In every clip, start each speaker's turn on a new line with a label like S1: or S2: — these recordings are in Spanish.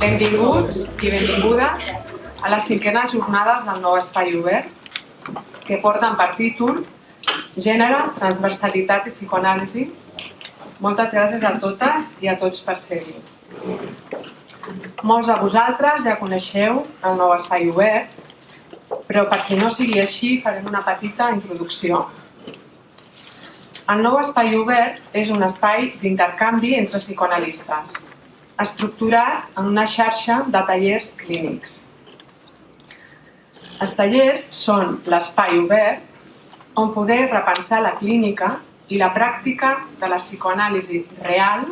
S1: Benvinguts i benvingudes a les 5enes jornades del nou espai obert que porten per títol Gènere, transversalitat i psicoanàlisi. Moltes gràcies a totes i a tots per ser-hi. Molts de vosaltres ja coneixeu el nou espai obert, però per qui no sigui així farem una petita introducció. El nou espai obert és un espai d'intercanvi entre psicoanalistes, estructurat en una xarxa de tallers clínics. Els tallers són l'espai obert on poder repensar la clínica i la pràctica de la psicoanàlisi real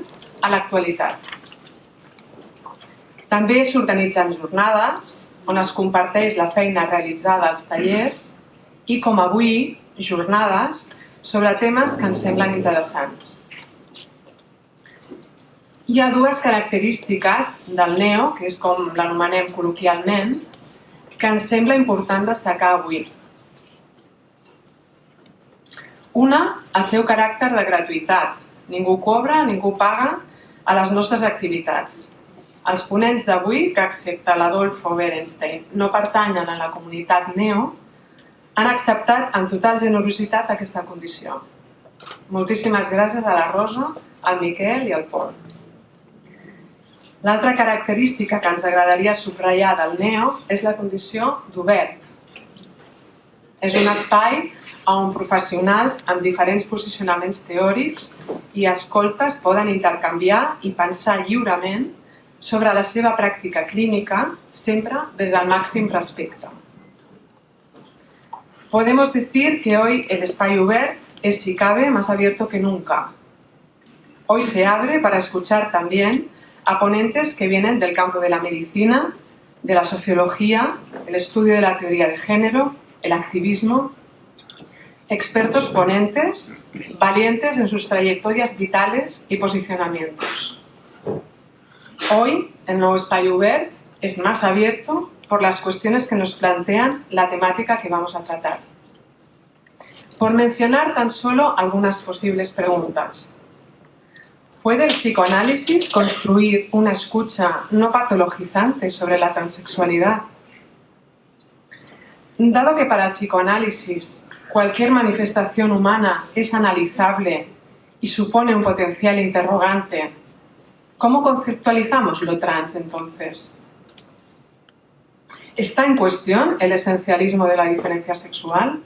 S1: a l'actualitat. També s'organitzen jornades on es comparteix la feina realitzada als tallers i, com avui, jornades sobre temes que ens semblen interessants. Hi ha dues característiques del NEO, que és com l'anomenem col·loquialment, que ens sembla important destacar avui. Una, el seu caràcter de gratuïtat. Ningú cobra, ningú paga a les nostres activitats. Els ponents d'avui, que excepte l'Adolfo Berenstein no pertanyen a la comunitat NEO, han acceptat amb total generositat aquesta condició. Moltíssimes gràcies a la Rosa, al Miquel i al Pol. L'altra característica que ens agradaria subratllar del NEO és la condició d'obert. És un espai on professionals amb diferents posicionaments teòrics i escoltes poden intercanviar i pensar lliurement sobre la seva pràctica clínica, sempre des del màxim respecte. Podemos decir que hoy el espai obert es, si cabe, más abierto que nunca. Hoy se abre para escuchar también a ponentes que vienen del campo de la medicina, de la sociología, el estudio de la teoría de género, el activismo, expertos ponentes, valientes en sus trayectorias vitales y posicionamientos. Hoy, el nuevo espai obert es más abierto por las cuestiones que nos plantean la temática que vamos a tratar. Por mencionar tan solo algunas posibles preguntas. ¿Puede el psicoanálisis construir una escucha no patologizante sobre la transexualidad? Dado que para el psicoanálisis cualquier manifestación humana es analizable y supone un potencial interrogante, ¿cómo conceptualizamos lo trans entonces? ¿Está en cuestión el esencialismo de la diferencia sexual?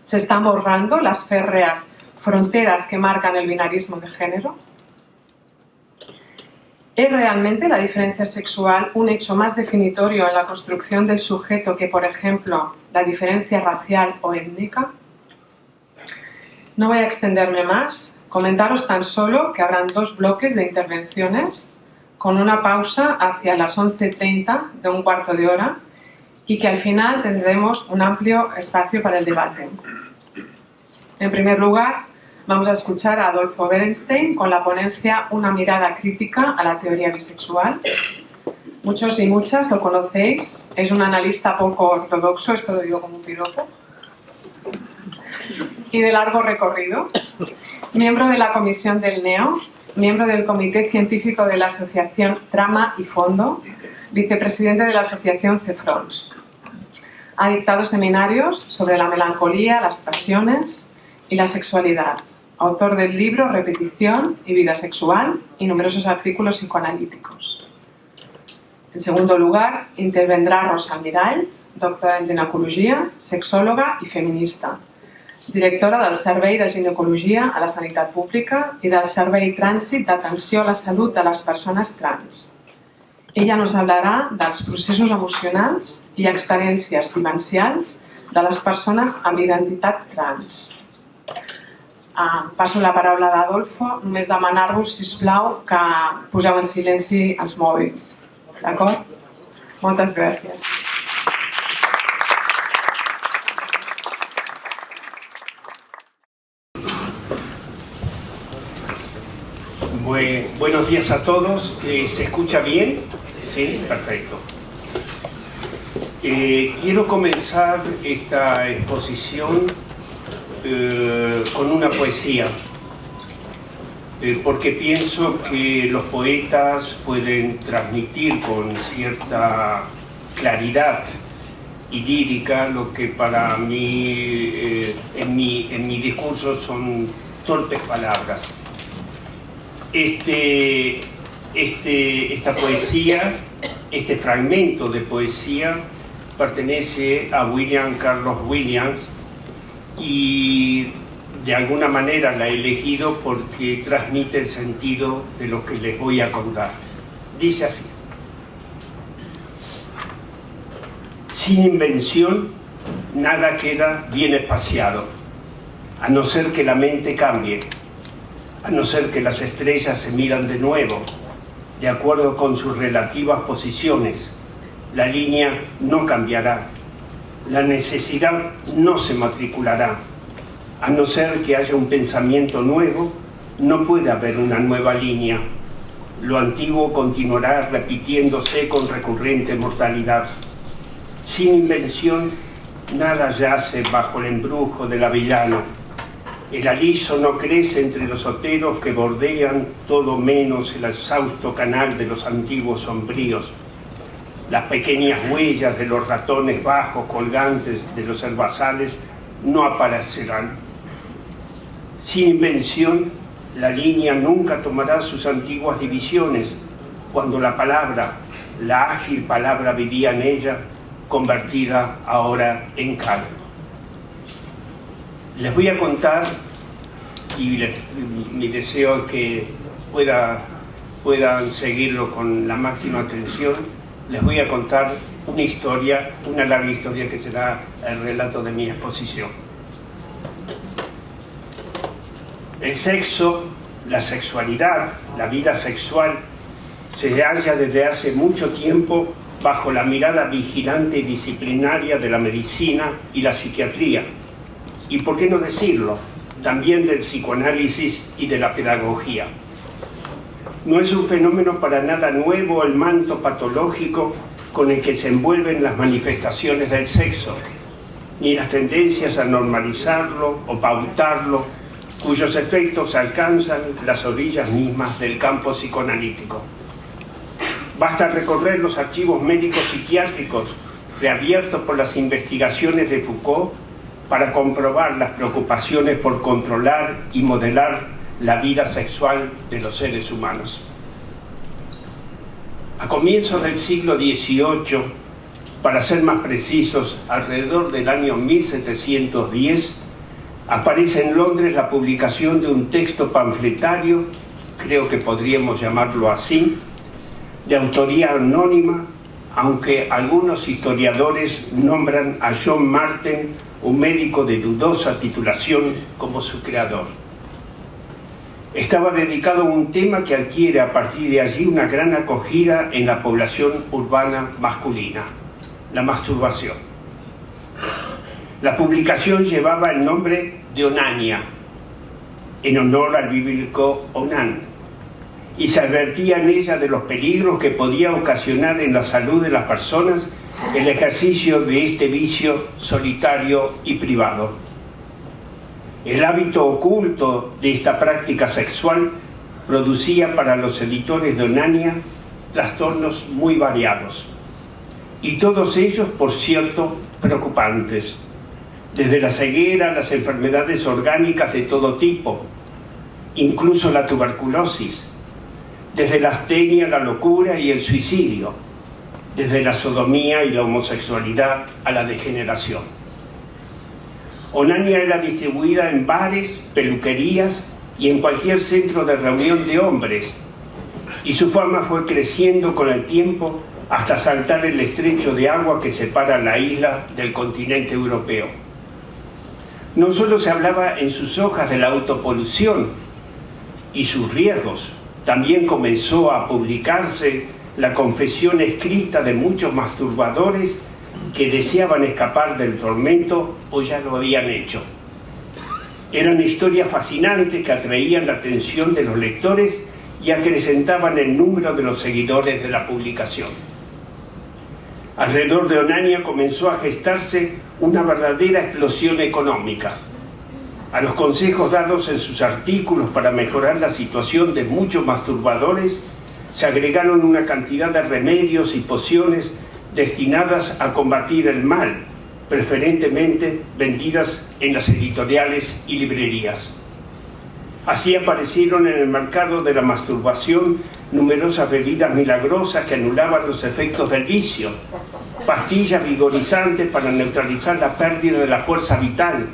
S1: ¿Se están borrando las férreas fronteras que marcan el binarismo de género? ¿Es realmente la diferencia sexual un hecho más definitorio en la construcción del sujeto que, por ejemplo, la diferencia racial o étnica? No voy a extenderme más, comentaros tan solo que habrán 2 bloques de intervenciones con una pausa hacia las 11:30 de un cuarto de hora y que al final tendremos un amplio espacio para el debate. En primer lugar, vamos a escuchar a Adolfo Berenstein con la ponencia Una mirada crítica a la teoría bisexual. Muchos y muchas lo conocéis, es un analista poco ortodoxo, esto lo digo como un piropo, y de largo recorrido, miembro de la comisión del NEO, miembro del Comité Científico de la Asociación Trama y Fondo, vicepresidente de la Asociación CEFRONS. Ha dictado seminarios sobre la melancolía, las pasiones y la sexualidad. Autor del libro Repetición y vida sexual y numerosos artículos psicoanalíticos. En segundo lugar, intervendrá Rosa Mirall, doctora en ginecologia, sexòloga i feminista, directora del Servei de Ginecologia a la Sanitat Pública i del Servei Trànsit d'Atenció a la Salut de les Persones Trans. Ella nos hablarà dels processos emocionals i experiències vivencials de les persones amb identitat trans. Passo la paraula a Adolfo, només demanar-vos, sisplau, que poseu en silenci els mòbils. D'acord? Moltes gràcies.
S2: Buenos días a todos. ¿Se escucha bien? Sí, perfecto. Quiero comenzar esta exposición con una poesía. porque pienso que los poetas pueden transmitir con cierta claridad y lírica lo que para mí en mi discurso son torpes palabras. Esta poesía, este fragmento de poesía pertenece a William Carlos Williams y de alguna manera la he elegido porque transmite el sentido de lo que les voy a contar. Dice así: sin invención nada queda bien espaciado, a no ser que la mente cambie, a no ser que las estrellas se midan de nuevo, de acuerdo con sus relativas posiciones. La línea no cambiará, la necesidad no se matriculará. A no ser que haya un pensamiento nuevo, no puede haber una nueva línea. Lo antiguo continuará repitiéndose con recurrente mortalidad. Sin invención, nada yace bajo el embrujo del avellano. El aliso no crece entre los oteros que bordean todo menos el exhausto canal de los antiguos sombríos. Las pequeñas huellas de los ratones bajos colgantes de los herbazales no aparecerán. Sin invención, la línea nunca tomará sus antiguas divisiones, cuando la palabra, la ágil palabra vivía en ella, convertida ahora en calma. Les voy a contar, y mi deseo es que puedan seguirlo con la máxima atención, les voy a contar una historia, una larga historia que será el relato de mi exposición. El sexo, la sexualidad, la vida sexual, se halla desde hace mucho tiempo bajo la mirada vigilante y disciplinaria de la medicina y la psiquiatría, y por qué no decirlo, también del psicoanálisis y de la pedagogía. No es un fenómeno para nada nuevo el manto patológico con el que se envuelven las manifestaciones del sexo, ni las tendencias a normalizarlo o pautarlo, cuyos efectos alcanzan las orillas mismas del campo psicoanalítico. Basta recorrer los archivos médicos psiquiátricos reabiertos por las investigaciones de Foucault para comprobar las preocupaciones por controlar y modelar la vida sexual de los seres humanos. A comienzos del siglo XVIII, para ser más precisos, alrededor del año 1710, aparece en Londres la publicación de un texto panfletario, creo que podríamos llamarlo así, de autoría anónima, aunque algunos historiadores nombran a John Marten, un médico de dudosa titulación, como su creador. Estaba dedicado a un tema que adquiere a partir de allí una gran acogida en la población urbana masculina: la masturbación. La publicación llevaba el nombre de Onania, en honor al bíblico Onán, y se advertía en ella de los peligros que podía ocasionar en la salud de las personas el ejercicio de este vicio solitario y privado. El hábito oculto de esta práctica sexual producía para los editores de Onania trastornos muy variados, y todos ellos, por cierto, preocupantes, desde la ceguera a las enfermedades orgánicas de todo tipo, incluso la tuberculosis, desde la astenia, la locura y el suicidio, desde la sodomía y la homosexualidad a la degeneración. Onania era distribuida en bares, peluquerías y en cualquier centro de reunión de hombres, y su fama fue creciendo con el tiempo hasta saltar el estrecho de agua que separa la isla del continente europeo. No solo se hablaba en sus hojas de la autopolución y sus riesgos, también comenzó a publicarse la confesión escrita de muchos masturbadores que deseaban escapar del tormento o ya lo habían hecho. Eran historias fascinantes que atraían la atención de los lectores y acrecentaban el número de los seguidores de la publicación. Alrededor de Onania comenzó a gestarse una verdadera explosión económica. A los consejos dados en sus artículos para mejorar la situación de muchos masturbadores, se agregaron una cantidad de remedios y pociones destinadas a combatir el mal, preferentemente vendidas en las editoriales y librerías. Así aparecieron en el mercado de la masturbación numerosas bebidas milagrosas que anulaban los efectos del vicio, pastillas vigorizantes para neutralizar la pérdida de la fuerza vital,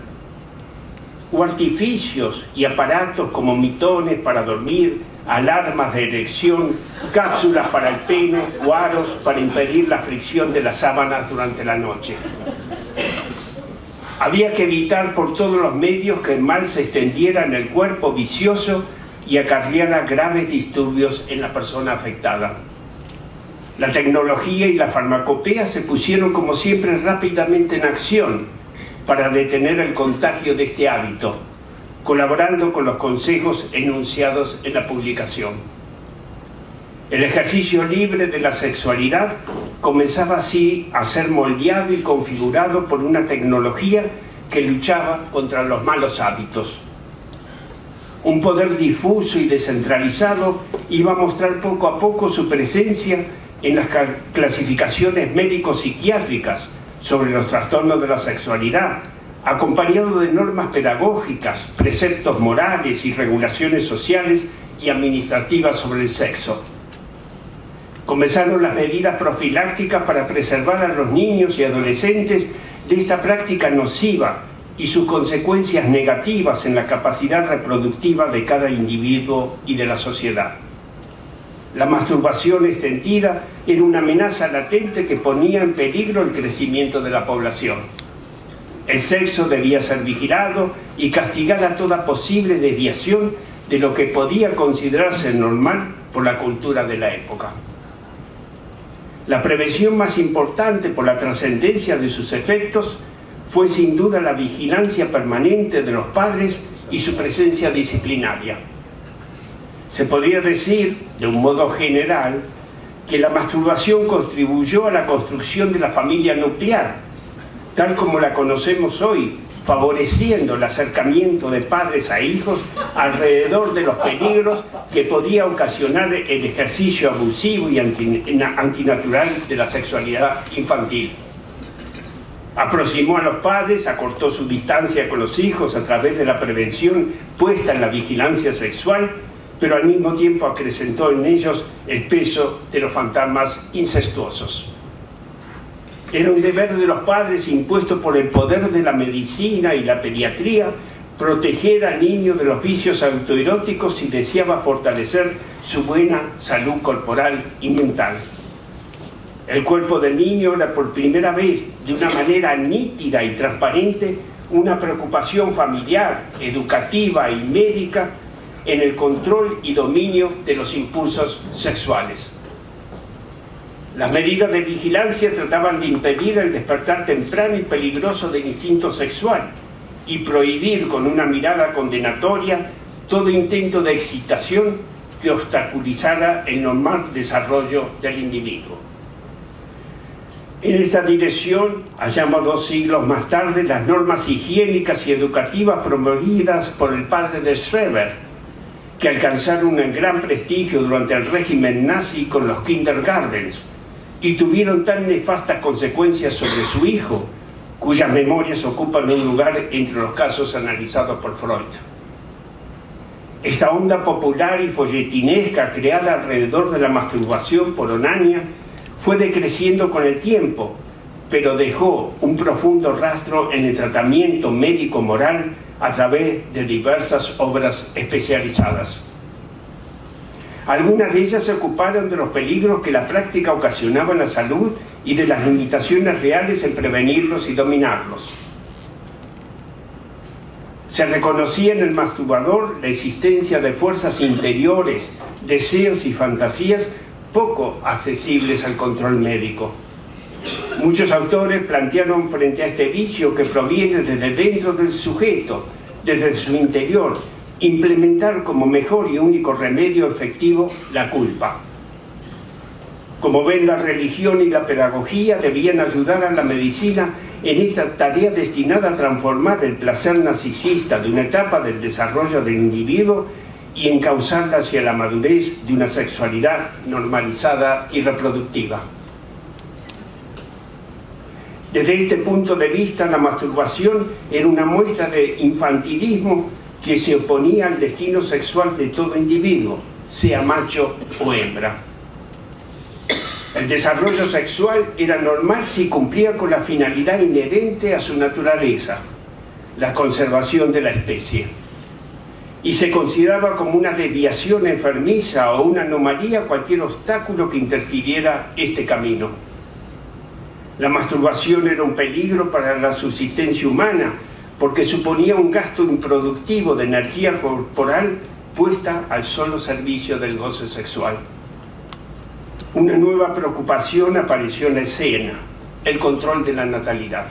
S2: o artificios y aparatos como mitones para dormir, alarmas de erección, cápsulas para el pene o aros para impedir la fricción de las sábanas durante la noche. Había que evitar por todos los medios que el mal se extendiera en el cuerpo vicioso y acarreara graves disturbios en la persona afectada. La tecnología y la farmacopea se pusieron como siempre rápidamente en acción para detener el contagio de este hábito, colaborando con los consejos enunciados en la publicación. El ejercicio libre de la sexualidad comenzaba así a ser moldeado y configurado por una tecnología que luchaba contra los malos hábitos. Un poder difuso y descentralizado iba a mostrar poco a poco su presencia en las clasificaciones médico-psiquiátricas sobre los trastornos de la sexualidad, acompañado de normas pedagógicas, preceptos morales y regulaciones sociales y administrativas sobre el sexo. Comenzaron las medidas profilácticas para preservar a los niños y adolescentes de esta práctica nociva y sus consecuencias negativas en la capacidad reproductiva de cada individuo y de la sociedad. La masturbación extendida era una amenaza latente que ponía en peligro el crecimiento de la población. El sexo debía ser vigilado y castigada toda posible desviación de lo que podía considerarse normal por la cultura de la época. La prevención más importante por la trascendencia de sus efectos fue sin duda la vigilancia permanente de los padres y su presencia disciplinaria. Se podría decir, de un modo general, que la masturbación contribuyó a la construcción de la familia nuclear, tal como la conocemos hoy, favoreciendo el acercamiento de padres a hijos alrededor de los peligros que podía ocasionar el ejercicio abusivo y antinatural de la sexualidad infantil. Aproximó a los padres, acortó su distancia con los hijos a través de la prevención puesta en la vigilancia sexual, pero al mismo tiempo acrecentó en ellos el peso de los fantasmas incestuosos. Era un deber de los padres impuesto por el poder de la medicina y la pediatría proteger al niño de los vicios autoeróticos si deseaba fortalecer su buena salud corporal y mental. El cuerpo del niño era por primera vez, de una manera nítida y transparente, una preocupación familiar, educativa y médica en el control y dominio de los impulsos sexuales. Las medidas de vigilancia trataban de impedir el despertar temprano y peligroso del instinto sexual y prohibir con una mirada condenatoria todo intento de excitación que obstaculizara el normal desarrollo del individuo. En esta dirección, hallamos 2 siglos más tarde, las normas higiénicas y educativas promovidas por el padre de Schreber, que alcanzaron un gran prestigio durante el régimen nazi con los kindergartens y tuvieron tan nefastas consecuencias sobre su hijo, cuyas memorias ocupan un lugar entre los casos analizados por Freud. Esta onda popular y folletinesca creada alrededor de la masturbación por onanía fue decreciendo con el tiempo, pero dejó un profundo rastro en el tratamiento médico-moral a través de diversas obras especializadas. Algunas de ellas se ocuparon de los peligros que la práctica ocasionaba en la salud y de las limitaciones reales en prevenirlos y dominarlos. Se reconocía en el masturbador la existencia de fuerzas interiores, deseos y fantasías poco accesibles al control médico. Muchos autores plantearon frente a este vicio que proviene desde dentro del sujeto, desde su interior, implementar como mejor y único remedio efectivo la culpa. Como ven, la religión y la pedagogía debían ayudar a la medicina en esta tarea destinada a transformar el placer narcisista de una etapa del desarrollo del individuo y encauzarla hacia la madurez de una sexualidad normalizada y reproductiva. Desde este punto de vista, la masturbación era una muestra de infantilismo que se oponía al destino sexual de todo individuo, sea macho o hembra. El desarrollo sexual era normal si cumplía con la finalidad inherente a su naturaleza, la conservación de la especie, y se consideraba como una desviación enfermiza o una anomalía cualquier obstáculo que interfiriera este camino. La masturbación era un peligro para la subsistencia humana porque suponía un gasto improductivo de energía corporal puesta al solo servicio del goce sexual. Una nueva preocupación apareció en la escena: el control de la natalidad.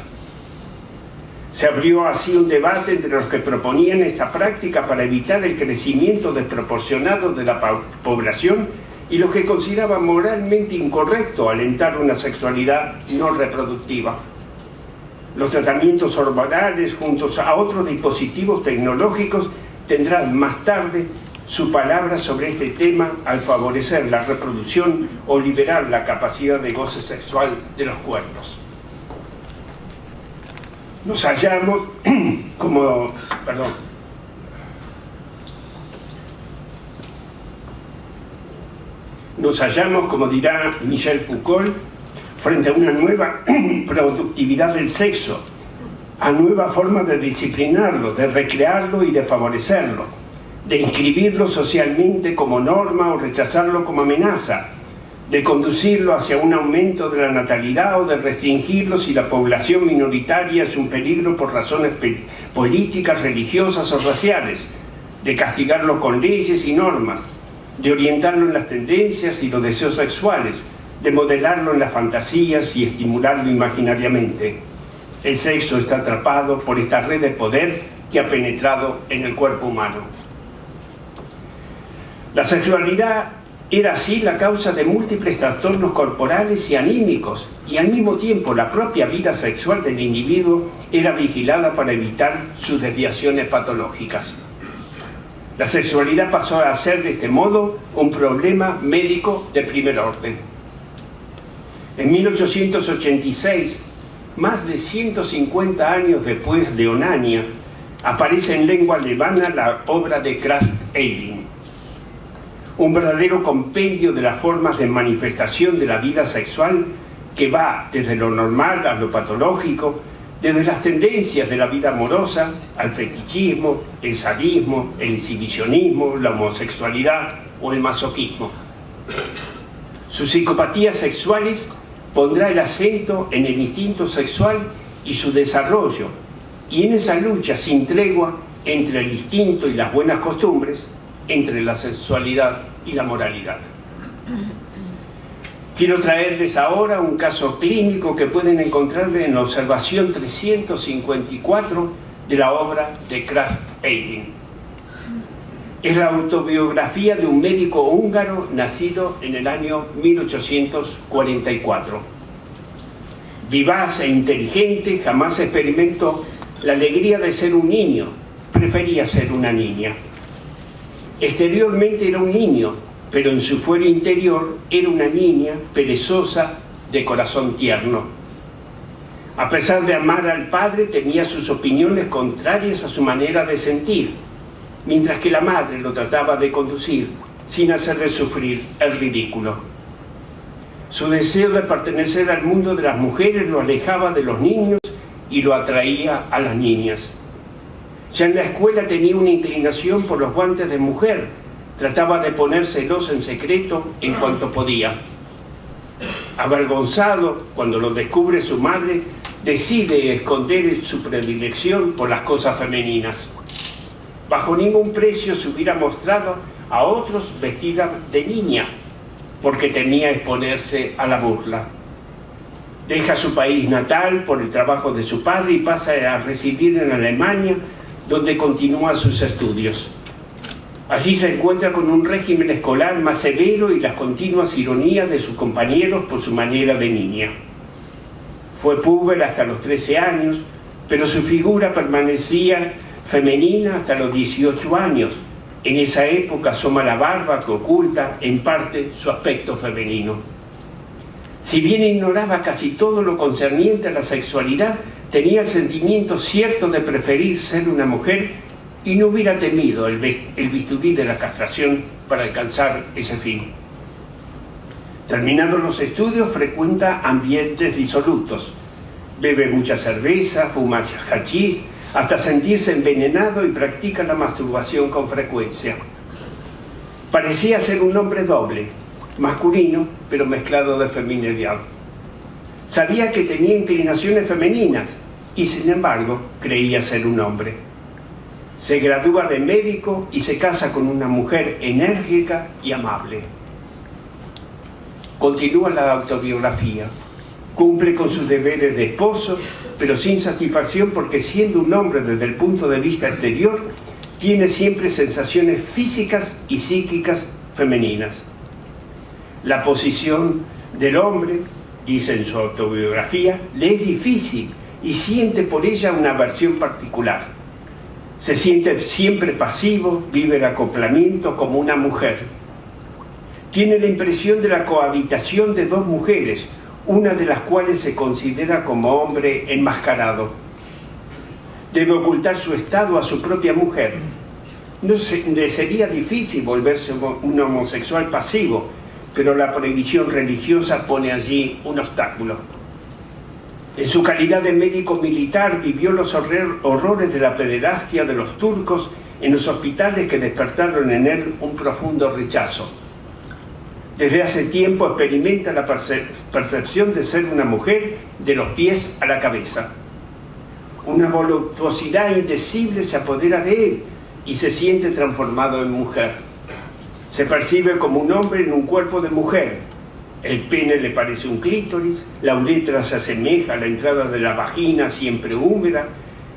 S2: Se abrió así un debate entre los que proponían esta práctica para evitar el crecimiento desproporcionado de la población y los que consideraban moralmente incorrecto alentar una sexualidad no reproductiva. Los tratamientos hormonales juntos a otros dispositivos tecnológicos tendrán más tarde su palabra sobre este tema al favorecer la reproducción o liberar la capacidad de goce sexual de los cuerpos. Nos hallamos como dirá Michel Foucault, frente a una nueva productividad del sexo, a nueva forma de disciplinarlo, de recrearlo y de favorecerlo, de inscribirlo socialmente como norma o rechazarlo como amenaza, de conducirlo hacia un aumento de la natalidad o de restringirlo si la población minoritaria es un peligro por razones políticas, religiosas o raciales, de castigarlo con leyes y normas, de orientarlo en las tendencias y los deseos sexuales, de modelarlo en las fantasías y estimularlo imaginariamente. El sexo está atrapado por esta red de poder que ha penetrado en el cuerpo humano. La sexualidad era así la causa de múltiples trastornos corporales y anímicos, y al mismo tiempo la propia vida sexual del individuo era vigilada para evitar sus desviaciones patológicas. La sexualidad pasó a ser de este modo un problema médico de primer orden. En 1886, más de 150 años después de Onania, aparece en lengua alemana la obra de Krafft-Ebing, un verdadero compendio de las formas de manifestación de la vida sexual que va desde lo normal a lo patológico, desde las tendencias de la vida amorosa al fetichismo, el sadismo, el exhibicionismo, la homosexualidad o el masoquismo. Sus psicopatías sexuales pondrá el acento en el instinto sexual y su desarrollo, y en esa lucha sin tregua entre el instinto y las buenas costumbres, entre la sexualidad y la moralidad. Quiero traerles ahora un caso clínico que pueden encontrar en la observación 354 de la obra de Krafft-Ebing. Es la autobiografía de un médico húngaro nacido en el año 1844. Vivaz e inteligente, jamás experimentó la alegría de ser un niño, prefería ser una niña. Exteriormente era un niño, pero en su fuero interior era una niña perezosa, de corazón tierno. A pesar de amar al padre, tenía sus opiniones contrarias a su manera de sentir, mientras que la madre lo trataba de conducir sin hacerle sufrir el ridículo. Su deseo de pertenecer al mundo de las mujeres lo alejaba de los niños y lo atraía a las niñas. Ya en la escuela tenía una inclinación por los guantes de mujer, trataba de ponérselos en secreto en cuanto podía. Avergonzado, cuando lo descubre su madre, decide esconder su predilección por las cosas femeninas. Bajo ningún precio se hubiera mostrado a otros vestida de niña, porque temía exponerse a la burla. Deja su país natal por el trabajo de su padre y pasa a residir en Alemania, donde continúa sus estudios. Allí se encuentra con un régimen escolar más severo y las continuas ironías de sus compañeros por su manera de niña. Fue púber hasta los 13 años, pero su figura permanecía femenina hasta los 18 años. En esa época asoma la barba que oculta en parte su aspecto femenino. Si bien ignoraba casi todo lo concerniente a la sexualidad, tenía el sentimiento cierto de preferir ser una mujer y no hubiera temido el bisturí de la castración para alcanzar ese fin. Terminados los estudios, frecuenta ambientes disolutos. Bebe mucha cerveza, fuma hachís, hasta sentirse envenenado y practica la masturbación con frecuencia. Parecía ser un hombre doble, masculino, pero mezclado de feminidad. Sabía que tenía inclinaciones femeninas y, sin embargo, creía ser un hombre. Se gradúa de médico y se casa con una mujer enérgica y amable. Continúa la autobiografía. Cumple con sus deberes de esposo, pero sin satisfacción porque, siendo un hombre desde el punto de vista exterior, tiene siempre sensaciones físicas y psíquicas femeninas. La posición del hombre, dice en su autobiografía, le es difícil y siente por ella una aversión particular. Se siente siempre pasivo, vive el acoplamiento como una mujer. Tiene la impresión de la cohabitación de dos mujeres, una de las cuales se considera como hombre enmascarado. Debe ocultar su estado a su propia mujer. Le sería difícil volverse un homosexual pasivo, pero la prohibición religiosa pone allí un obstáculo. En su calidad de médico militar vivió los horrores de la pederastia de los turcos en los hospitales que despertaron en él un profundo rechazo. Desde hace tiempo experimenta la percepción de ser una mujer de los pies a la cabeza. Una voluptuosidad indecible se apodera de él y se siente transformado en mujer. Se percibe como un hombre en un cuerpo de mujer. El pene le parece un clítoris, la uretra se asemeja a la entrada de la vagina siempre húmeda,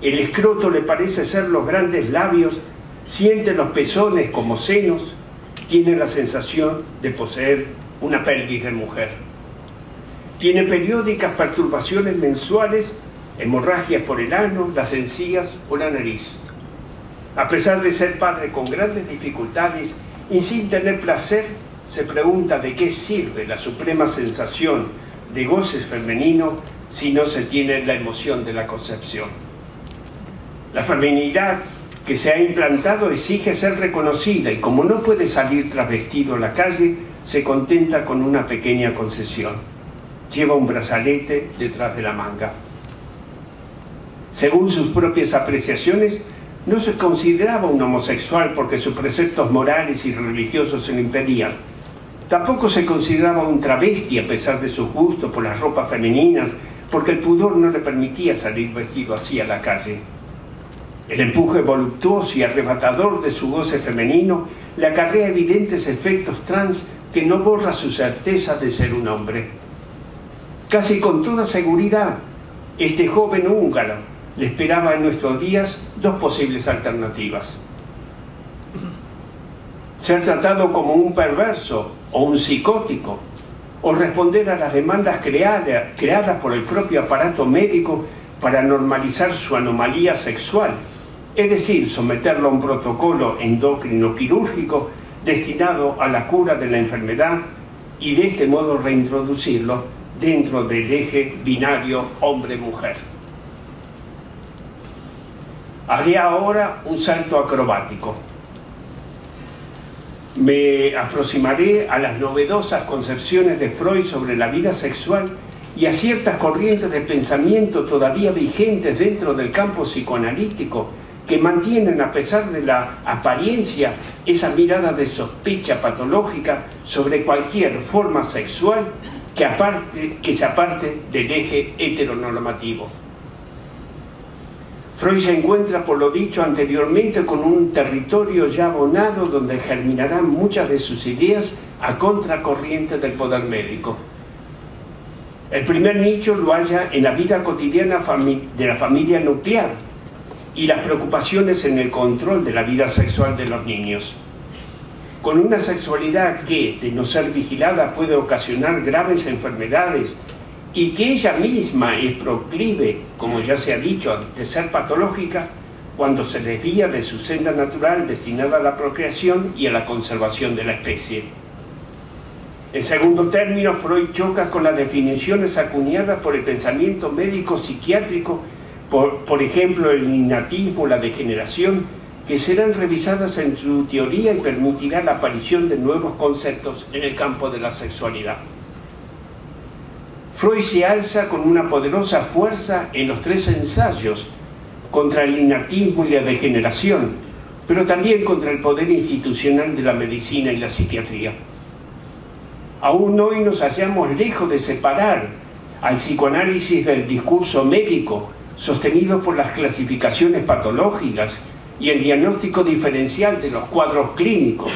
S2: el escroto le parece ser los grandes labios, siente los pezones como senos, tiene la sensación de poseer una pelvis de mujer. Tiene periódicas perturbaciones mensuales, hemorragias por el ano, las encías o la nariz. A pesar de ser padre con grandes dificultades y sin tener placer, se pregunta de qué sirve la suprema sensación de goce femenino si no se tiene la emoción de la concepción. La feminidad que se ha implantado exige ser reconocida y, como no puede salir travestido a la calle, se contenta con una pequeña concesión. Lleva un brazalete detrás de la manga. Según sus propias apreciaciones, no se consideraba un homosexual porque sus preceptos morales y religiosos se lo impedían. Tampoco se consideraba un travesti a pesar de sus gustos por las ropas femeninas, porque el pudor no le permitía salir vestido así a la calle. El empuje voluptuoso y arrebatador de su goce femenino le acarrea evidentes efectos trans que no borra su certeza de ser un hombre. Casi con toda seguridad, este joven húngaro le esperaba en nuestros días dos posibles alternativas: ser tratado como un perverso o un psicótico, o responder a las demandas creadas por el propio aparato médico para normalizar su anomalía sexual, es decir, someterlo a un protocolo endocrino quirúrgico destinado a la cura de la enfermedad y de este modo reintroducirlo dentro del eje binario hombre-mujer. Haré ahora un salto acrobático. Me aproximaré a las novedosas concepciones de Freud sobre la vida sexual y a ciertas corrientes de pensamiento todavía vigentes dentro del campo psicoanalítico que mantienen, a pesar de la apariencia, esa mirada de sospecha patológica sobre cualquier forma sexual que se aparte del eje heteronormativo. Freud se encuentra, por lo dicho anteriormente, con un territorio ya abonado donde germinarán muchas de sus ideas a contracorriente del poder médico. El primer nicho lo halla en la vida cotidiana de la familia nuclear y las preocupaciones en el control de la vida sexual de los niños. Con una sexualidad que, de no ser vigilada, puede ocasionar graves enfermedades y que ella misma es proclive, como ya se ha dicho, de ser patológica cuando se desvía de su senda natural destinada a la procreación y a la conservación de la especie. En segundo término, Freud choca con las definiciones acuñadas por el pensamiento médico-psiquiátrico, por ejemplo, el innatismo, la degeneración, que serán revisadas en su teoría y permitirá la aparición de nuevos conceptos en el campo de la sexualidad. Freud se alza con una poderosa fuerza en los tres ensayos contra el innatismo y la degeneración, pero también contra el poder institucional de la medicina y la psiquiatría. Aún hoy nos hallamos lejos de separar al psicoanálisis del discurso médico, sostenido por las clasificaciones patológicas y el diagnóstico diferencial de los cuadros clínicos,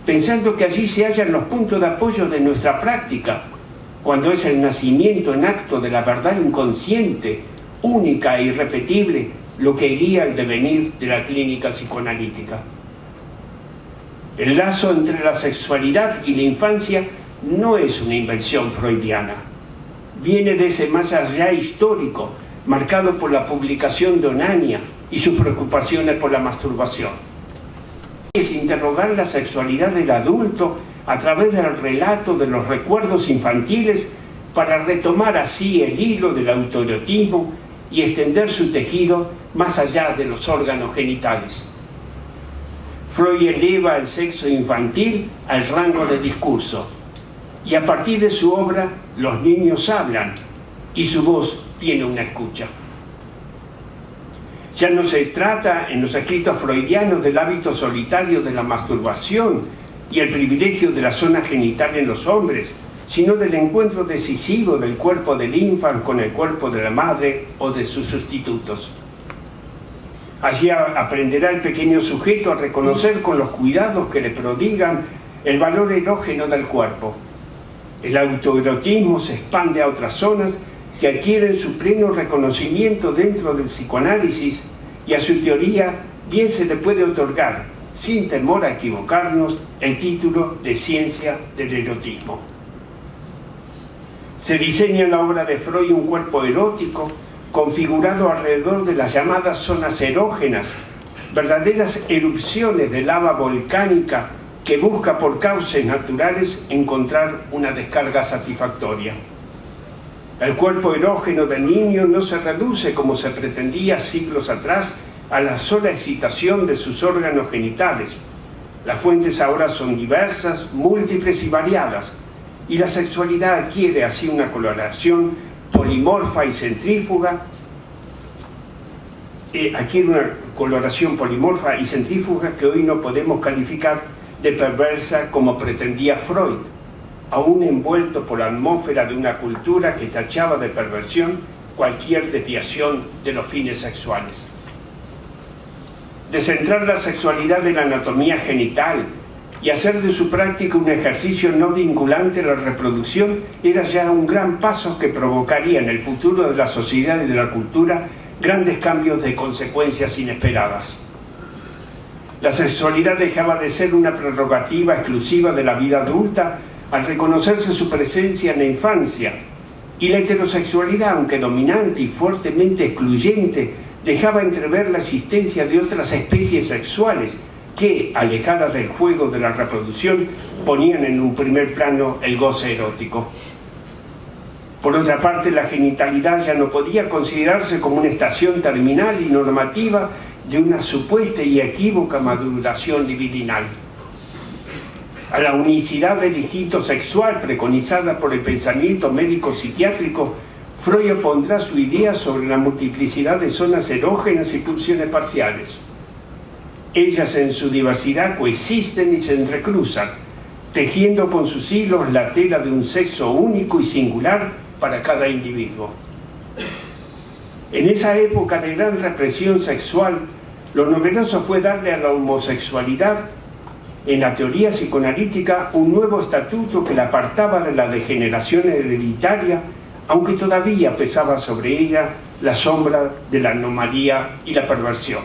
S2: pensando que allí se hallan los puntos de apoyo de nuestra práctica, cuando es el nacimiento en acto de la verdad inconsciente, única e irrepetible, lo que guía el devenir de la clínica psicoanalítica. El lazo entre la sexualidad y la infancia no es una invención freudiana. Viene de ese más allá histórico, marcado por la publicación de Onania y sus preocupaciones por la masturbación. Es interrogar la sexualidad del adulto a través del relato de los recuerdos infantiles para retomar así el hilo del autoerotismo y extender su tejido más allá de los órganos genitales. Freud eleva el sexo infantil al rango de discurso y a partir de su obra los niños hablan y su voz tiene una escucha. Ya no se trata en los escritos freudianos del hábito solitario de la masturbación y el privilegio de la zona genital en los hombres, sino del encuentro decisivo del cuerpo del infante con el cuerpo de la madre o de sus sustitutos. Allí aprenderá el pequeño sujeto a reconocer con los cuidados que le prodigan el valor erógeno del cuerpo. El autoerotismo se expande a otras zonas que adquieren su pleno reconocimiento dentro del psicoanálisis y a su teoría bien se le puede otorgar, sin temor a equivocarnos, el título de ciencia del erotismo. Se diseña en la obra de Freud un cuerpo erótico configurado alrededor de las llamadas zonas erógenas, verdaderas erupciones de lava volcánica que busca por causas naturales encontrar una descarga satisfactoria. El cuerpo erógeno del niño no se reduce, como se pretendía siglos atrás, a la sola excitación de sus órganos genitales. Las fuentes ahora son diversas, múltiples y variadas, y la sexualidad adquiere así una coloración polimorfa y centrífuga, que hoy no podemos calificar de perversa como pretendía Freud, aún envuelto por la atmósfera de una cultura que tachaba de perversión cualquier desviación de los fines sexuales. Descentrar la sexualidad de la anatomía genital y hacer de su práctica un ejercicio no vinculante a la reproducción era ya un gran paso que provocaría en el futuro de la sociedad y de la cultura grandes cambios de consecuencias inesperadas. La sexualidad dejaba de ser una prerrogativa exclusiva de la vida adulta al reconocerse su presencia en la infancia, y la heterosexualidad, aunque dominante y fuertemente excluyente, dejaba entrever la existencia de otras especies sexuales que, alejadas del juego de la reproducción, ponían en un primer plano el goce erótico. Por otra parte, la genitalidad ya no podía considerarse como una estación terminal y normativa de una supuesta y equívoca maduración libidinal. A la unicidad del instinto sexual preconizada por el pensamiento médico-psiquiátrico, Freud opondrá su idea sobre la multiplicidad de zonas erógenas y pulsiones parciales. Ellas en su diversidad coexisten y se entrecruzan, tejiendo con sus hilos la tela de un sexo único y singular para cada individuo. En esa época de gran represión sexual, lo novedoso fue darle a la homosexualidad, en la teoría psicoanalítica, un nuevo estatuto que la apartaba de la degeneración hereditaria, aunque todavía pesaba sobre ella la sombra de la anomalía y la perversión.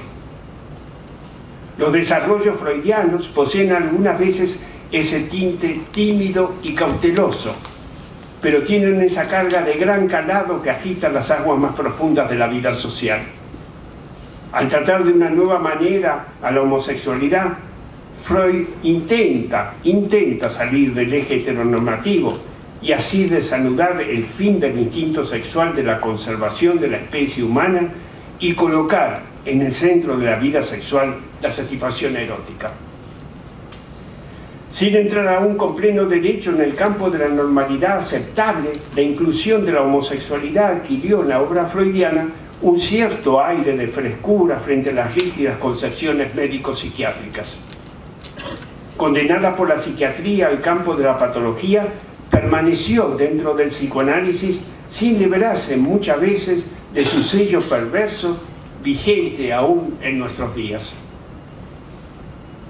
S2: Los desarrollos freudianos poseen algunas veces ese tinte tímido y cauteloso, pero tienen esa carga de gran calado que agita las aguas más profundas de la vida social. Al tratar de una nueva manera a la homosexualidad, Freud intenta salir del eje heteronormativo y así desanudar el fin del instinto sexual de la conservación de la especie humana y colocar en el centro de la vida sexual la satisfacción erótica. Sin entrar aún con pleno derecho en el campo de la normalidad aceptable, la inclusión de la homosexualidad adquirió en la obra freudiana un cierto aire de frescura frente a las rígidas concepciones médico-psiquiátricas. Condenada por la psiquiatría al campo de la patología, permaneció dentro del psicoanálisis sin liberarse muchas veces de su sello perverso, vigente aún en nuestros días.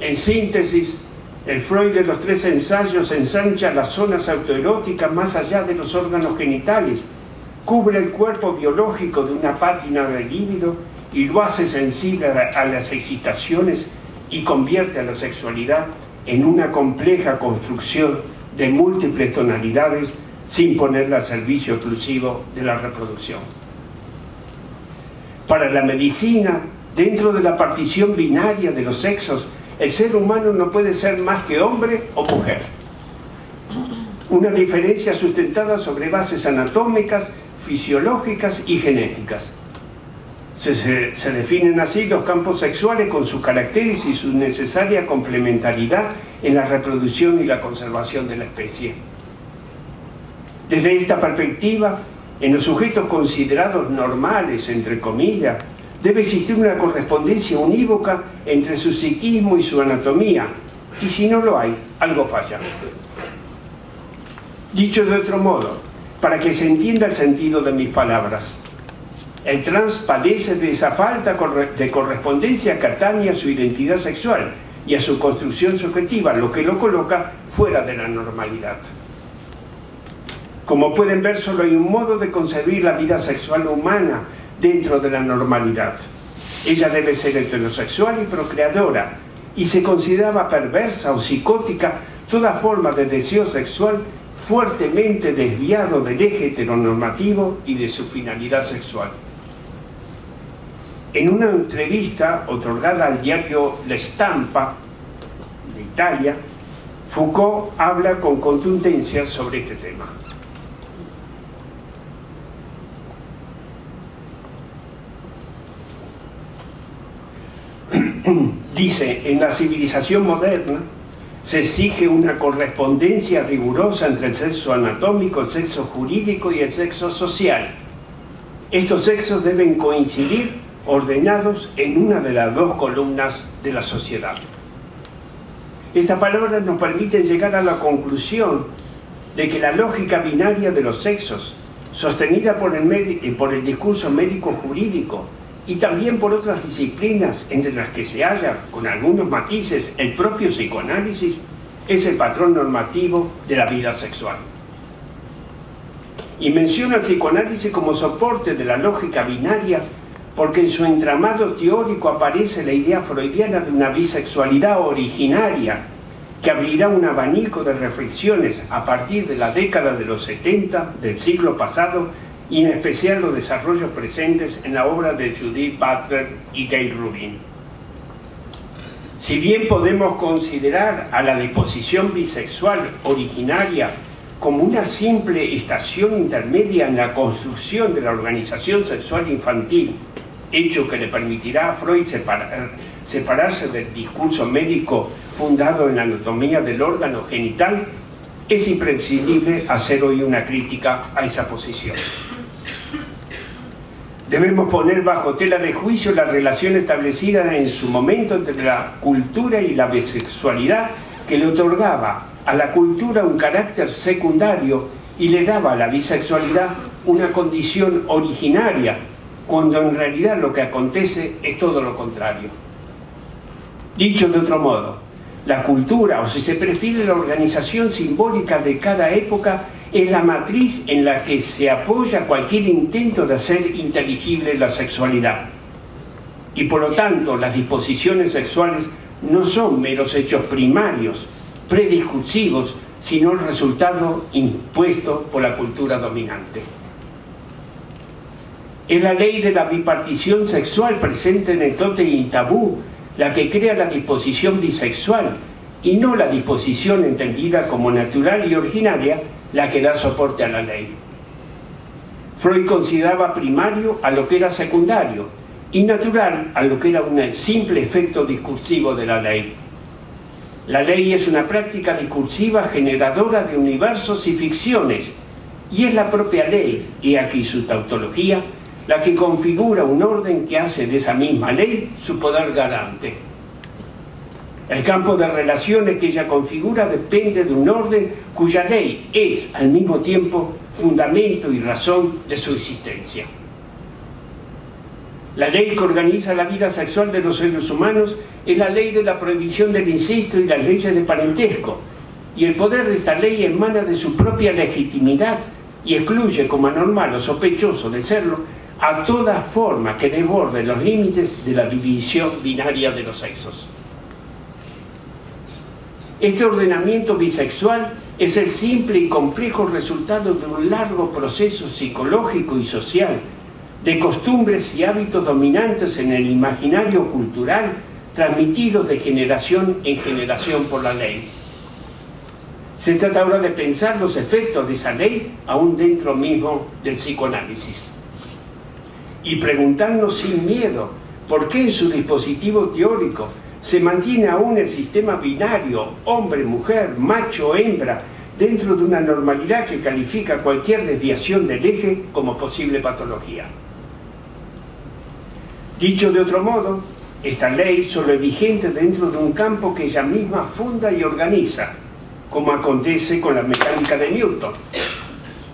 S2: En síntesis, el Freud de los 3 ensayos ensancha las zonas autoeróticas más allá de los órganos genitales, cubre el cuerpo biológico de una pátina de líbido y lo hace sensible a las excitaciones y convierte a la sexualidad en una compleja construcción de múltiples tonalidades sin ponerla al servicio exclusivo de la reproducción. Para la medicina, dentro de la partición binaria de los sexos, el ser humano no puede ser más que hombre o mujer. Una diferencia sustentada sobre bases anatómicas, fisiológicas y genéticas. Se definen así los campos sexuales con sus caracteres y su necesaria complementariedad en la reproducción y la conservación de la especie. Desde esta perspectiva, en los sujetos considerados normales, entre comillas, debe existir una correspondencia unívoca entre su psiquismo y su anatomía, y si no lo hay, algo falla. Dicho de otro modo, para que se entienda el sentido de mis palabras, el trans padece de esa falta de correspondencia que atañe a su identidad sexual y a su construcción subjetiva, lo que lo coloca fuera de la normalidad. Como pueden ver, solo hay un modo de concebir la vida sexual humana dentro de la normalidad. Ella debe ser heterosexual y procreadora, y se consideraba perversa o psicótica toda forma de deseo sexual fuertemente desviado del eje heteronormativo y de su finalidad sexual. En una entrevista otorgada al diario La Stampa de Italia, Foucault habla con contundencia sobre este tema. Dice, en la civilización moderna se exige una correspondencia rigurosa entre el sexo anatómico, el sexo jurídico y el sexo social. Estos sexos deben coincidir ordenados en una de las 2 columnas de la sociedad. Estas palabras nos permiten llegar a la conclusión de que la lógica binaria de los sexos, sostenida por el discurso médico-jurídico y también por otras disciplinas entre las que se halla, con algunos matices, el propio psicoanálisis, es el patrón normativo de la vida sexual. Y menciona el psicoanálisis como soporte de la lógica binaria porque en su entramado teórico aparece la idea freudiana de una bisexualidad originaria que abrirá un abanico de reflexiones a partir de la década de los 70 del siglo pasado y en especial los desarrollos presentes en la obra de Judith Butler y Gayle Rubin. Si bien podemos considerar a la disposición bisexual originaria como una simple estación intermedia en la construcción de la organización sexual infantil, hecho que le permitirá a Freud separarse del discurso médico fundado en la anatomía del órgano genital, es imprescindible hacer hoy una crítica a esa posición. Debemos poner bajo tela de juicio la relación establecida en su momento entre la cultura y la bisexualidad, que le otorgaba a la cultura un carácter secundario y le daba a la bisexualidad una condición originaria, cuando en realidad lo que acontece es todo lo contrario. Dicho de otro modo, la cultura, o si se prefiere la organización simbólica de cada época, es la matriz en la que se apoya cualquier intento de hacer inteligible la sexualidad. Y por lo tanto, las disposiciones sexuales no son meros hechos primarios, prediscursivos, sino el resultado impuesto por la cultura dominante. Es la ley de la bipartición sexual presente en el tótem y tabú la que crea la disposición bisexual, y no la disposición entendida como natural y originaria la que da soporte a la ley. Freud consideraba primario a lo que era secundario y natural a lo que era un simple efecto discursivo de la ley. La ley es una práctica discursiva generadora de universos y ficciones, y es la propia ley, y aquí su tautología, la que configura un orden que hace de esa misma ley su poder garante. El campo de relaciones que ella configura depende de un orden cuya ley es, al mismo tiempo, fundamento y razón de su existencia. La ley que organiza la vida sexual de los seres humanos es la ley de la prohibición del incesto y las leyes de parentesco, y el poder de esta ley emana de su propia legitimidad y excluye como anormal o sospechoso de serlo a toda forma que desborde los límites de la división binaria de los sexos. Este ordenamiento bisexual es el simple y complejo resultado de un largo proceso psicológico y social, de costumbres y hábitos dominantes en el imaginario cultural, transmitidos de generación en generación por la ley. Se trata ahora de pensar los efectos de esa ley aún dentro mismo del psicoanálisis. Y preguntarnos sin miedo por qué en su dispositivo teórico se mantiene aún el sistema binario hombre-mujer, macho-hembra, dentro de una normalidad que califica cualquier desviación del eje como posible patología. Dicho de otro modo, esta ley solo es vigente dentro de un campo que ella misma funda y organiza, como acontece con la mecánica de Newton,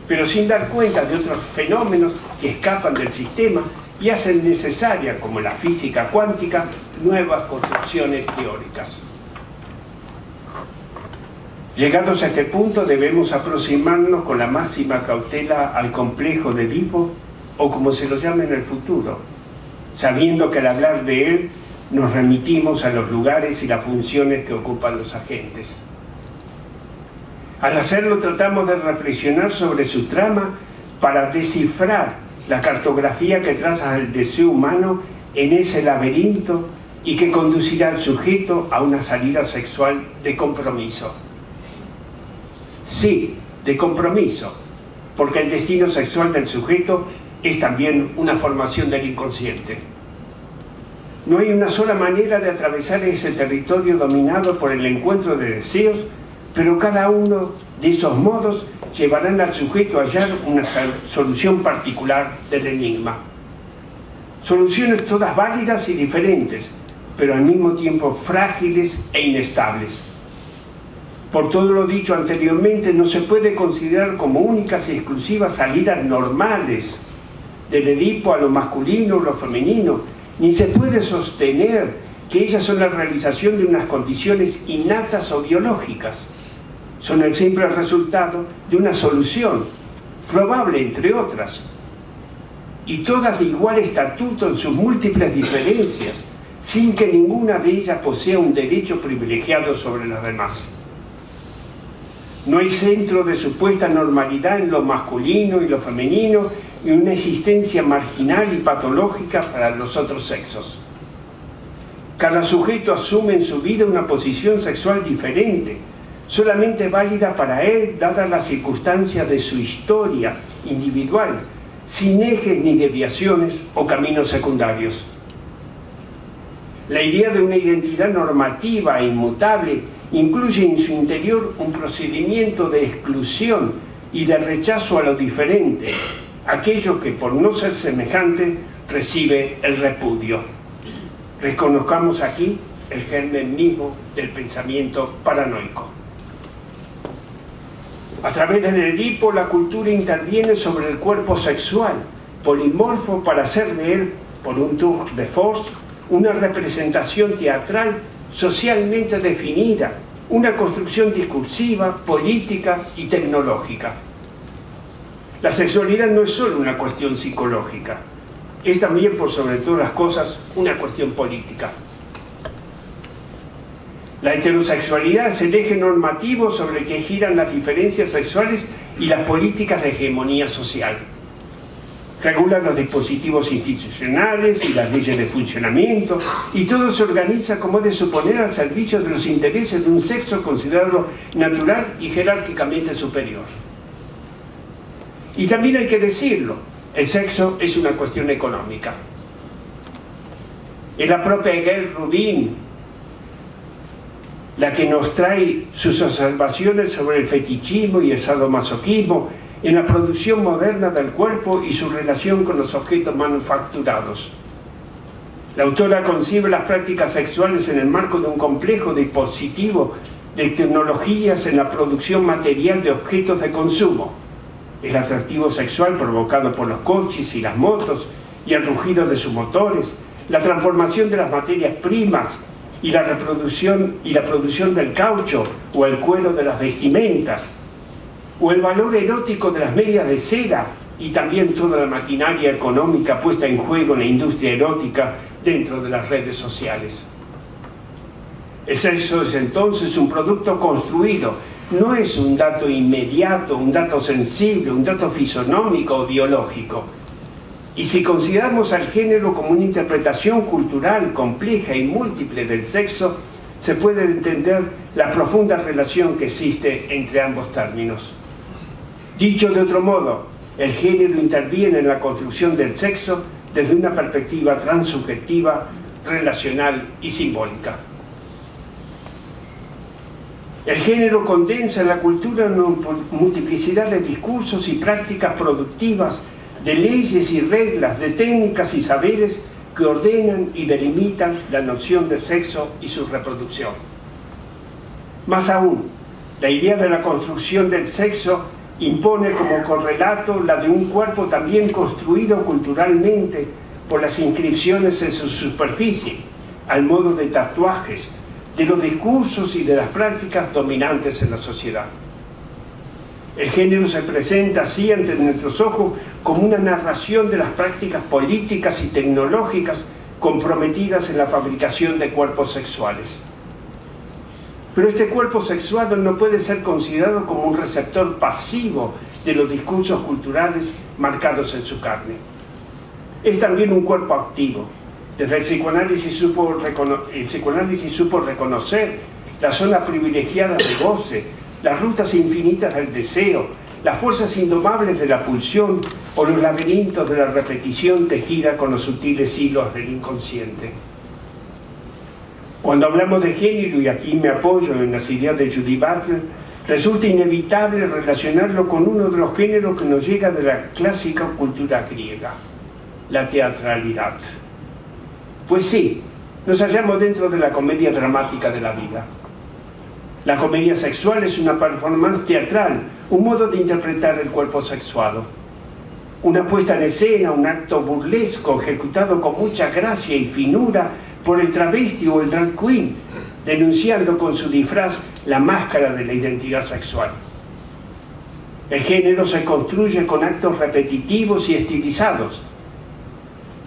S2: pero sin dar cuenta de otros fenómenos que escapan del sistema y hacen necesaria, como la física cuántica, nuevas construcciones teóricas. Llegados a este punto, debemos aproximarnos con la máxima cautela al complejo de Edipo, o como se lo llame en el futuro, sabiendo que al hablar de él nos remitimos a los lugares y las funciones que ocupan los agentes. Al hacerlo tratamos de reflexionar sobre su trama para descifrar la cartografía que traza el deseo humano en ese laberinto y que conducirá al sujeto a una salida sexual de compromiso. Sí, de compromiso, porque el destino sexual del sujeto es también una formación del inconsciente. No hay una sola manera de atravesar ese territorio dominado por el encuentro de deseos, pero cada uno de esos modos llevarán al sujeto a hallar una solución particular del enigma. Soluciones todas válidas y diferentes, pero al mismo tiempo frágiles e inestables. Por todo lo dicho anteriormente, no se puede considerar como únicas y exclusivas salidas normales del Edipo a lo masculino o lo femenino, ni se puede sostener que ellas son la realización de unas condiciones innatas o biológicas. Son el simple resultado de una solución, probable entre otras, y todas de igual estatuto en sus múltiples diferencias, sin que ninguna de ellas posea un derecho privilegiado sobre las demás. No hay centro de supuesta normalidad en lo masculino y lo femenino, y una existencia marginal y patológica para los otros sexos. Cada sujeto asume en su vida una posición sexual diferente, solamente válida para él dadas las circunstancias de su historia individual, sin ejes ni desviaciones o caminos secundarios. La idea de una identidad normativa e inmutable incluye en su interior un procedimiento de exclusión y de rechazo a lo diferente, aquello que por no ser semejante recibe el repudio. Reconozcamos aquí el germen mismo del pensamiento paranoico. A través del Edipo, la cultura interviene sobre el cuerpo sexual, polimorfo para hacer de él, por un tour de force, una representación teatral socialmente definida, una construcción discursiva, política y tecnológica. La sexualidad no es solo una cuestión psicológica, es también, por sobre todas las cosas, una cuestión política. La heterosexualidad es el eje normativo sobre el que giran las diferencias sexuales y las políticas de hegemonía social. Regula los dispositivos institucionales y las leyes de funcionamiento, y todo se organiza, como es de suponer, al servicio de los intereses de un sexo considerado natural y jerárquicamente superior. Y también hay que decirlo, el sexo es una cuestión económica. Es la propia Gail Rubin la que nos trae sus observaciones sobre el fetichismo y el sadomasoquismo en la producción moderna del cuerpo y su relación con los objetos manufacturados. La autora concibe las prácticas sexuales en el marco de un complejo dispositivo de tecnologías en la producción material de objetos de consumo. El atractivo sexual provocado por los coches y las motos y el rugido de sus motores, la transformación de las materias primas y la producción del caucho o el cuero de las vestimentas, o el valor erótico de las medias de seda y también toda la maquinaria económica puesta en juego en la industria erótica dentro de las redes sociales. El sexo es entonces un producto construido, no es un dato inmediato, un dato sensible, un dato fisonómico o biológico. Y si consideramos al género como una interpretación cultural compleja y múltiple del sexo, se puede entender la profunda relación que existe entre ambos términos. Dicho de otro modo, el género interviene en la construcción del sexo desde una perspectiva transsubjetiva, relacional y simbólica. El género condensa en la cultura una multiplicidad de discursos y prácticas productivas, de leyes y reglas, de técnicas y saberes que ordenan y delimitan la noción de sexo y su reproducción. Más aún, la idea de la construcción del sexo impone como correlato la de un cuerpo también construido culturalmente por las inscripciones en su superficie, al modo de tatuajes, de los discursos y de las prácticas dominantes en la sociedad. El género se presenta así ante nuestros ojos como una narración de las prácticas políticas y tecnológicas comprometidas en la fabricación de cuerpos sexuales. Pero este cuerpo sexual no puede ser considerado como un receptor pasivo de los discursos culturales marcados en su carne. Es también un cuerpo activo. Desde el psicoanálisis supo reconocer las zonas privilegiadas de goce, las rutas infinitas del deseo, las fuerzas indomables de la pulsión o los laberintos de la repetición tejida con los sutiles hilos del inconsciente. Cuando hablamos de género, y aquí me apoyo en las ideas de Judith Butler, resulta inevitable relacionarlo con uno de los géneros que nos llega de la clásica cultura griega, la teatralidad. Pues sí, nos hallamos dentro de la comedia dramática de la vida. La comedia sexual es una performance teatral, un modo de interpretar el cuerpo sexuado. Una puesta en escena, un acto burlesco ejecutado con mucha gracia y finura por el travesti o el drag queen, denunciando con su disfraz la máscara de la identidad sexual. El género se construye con actos repetitivos y estilizados,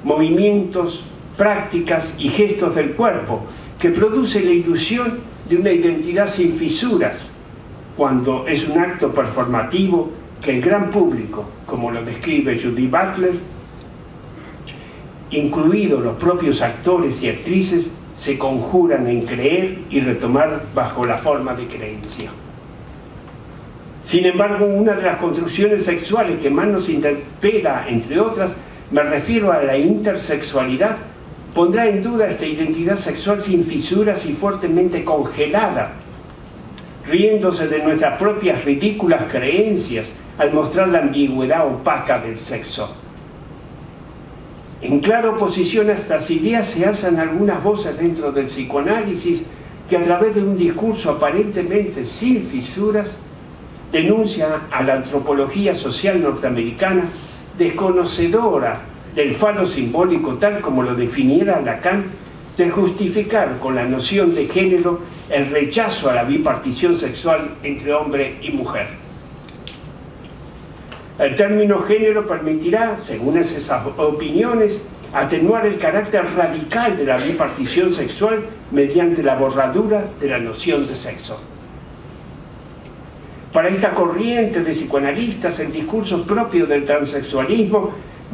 S2: movimientos, prácticas y gestos del cuerpo que produce la ilusión de una identidad sin fisuras, cuando es un acto performativo que el gran público, como lo describe Judith Butler, incluidos los propios actores y actrices, se conjuran en creer y retomar bajo la forma de creencia. Sin embargo, una de las construcciones sexuales que más nos interpela, entre otras, me refiero a la intersexualidad, pondrá en duda esta identidad sexual sin fisuras y fuertemente congelada, riéndose de nuestras propias ridículas creencias al mostrar la ambigüedad opaca del sexo. En clara oposición a estas ideas se alzan algunas voces dentro del psicoanálisis que a través de un discurso aparentemente sin fisuras denuncian a la antropología social norteamericana desconocedora del falo simbólico tal como lo definiera Lacan, de justificar con la noción de género el rechazo a la bipartición sexual entre hombre y mujer. El término género permitirá, según esas opiniones, atenuar el carácter radical de la bipartición sexual mediante la borradura de la noción de sexo. Para esta corriente de psicoanalistas, el discurso propio del transexualismo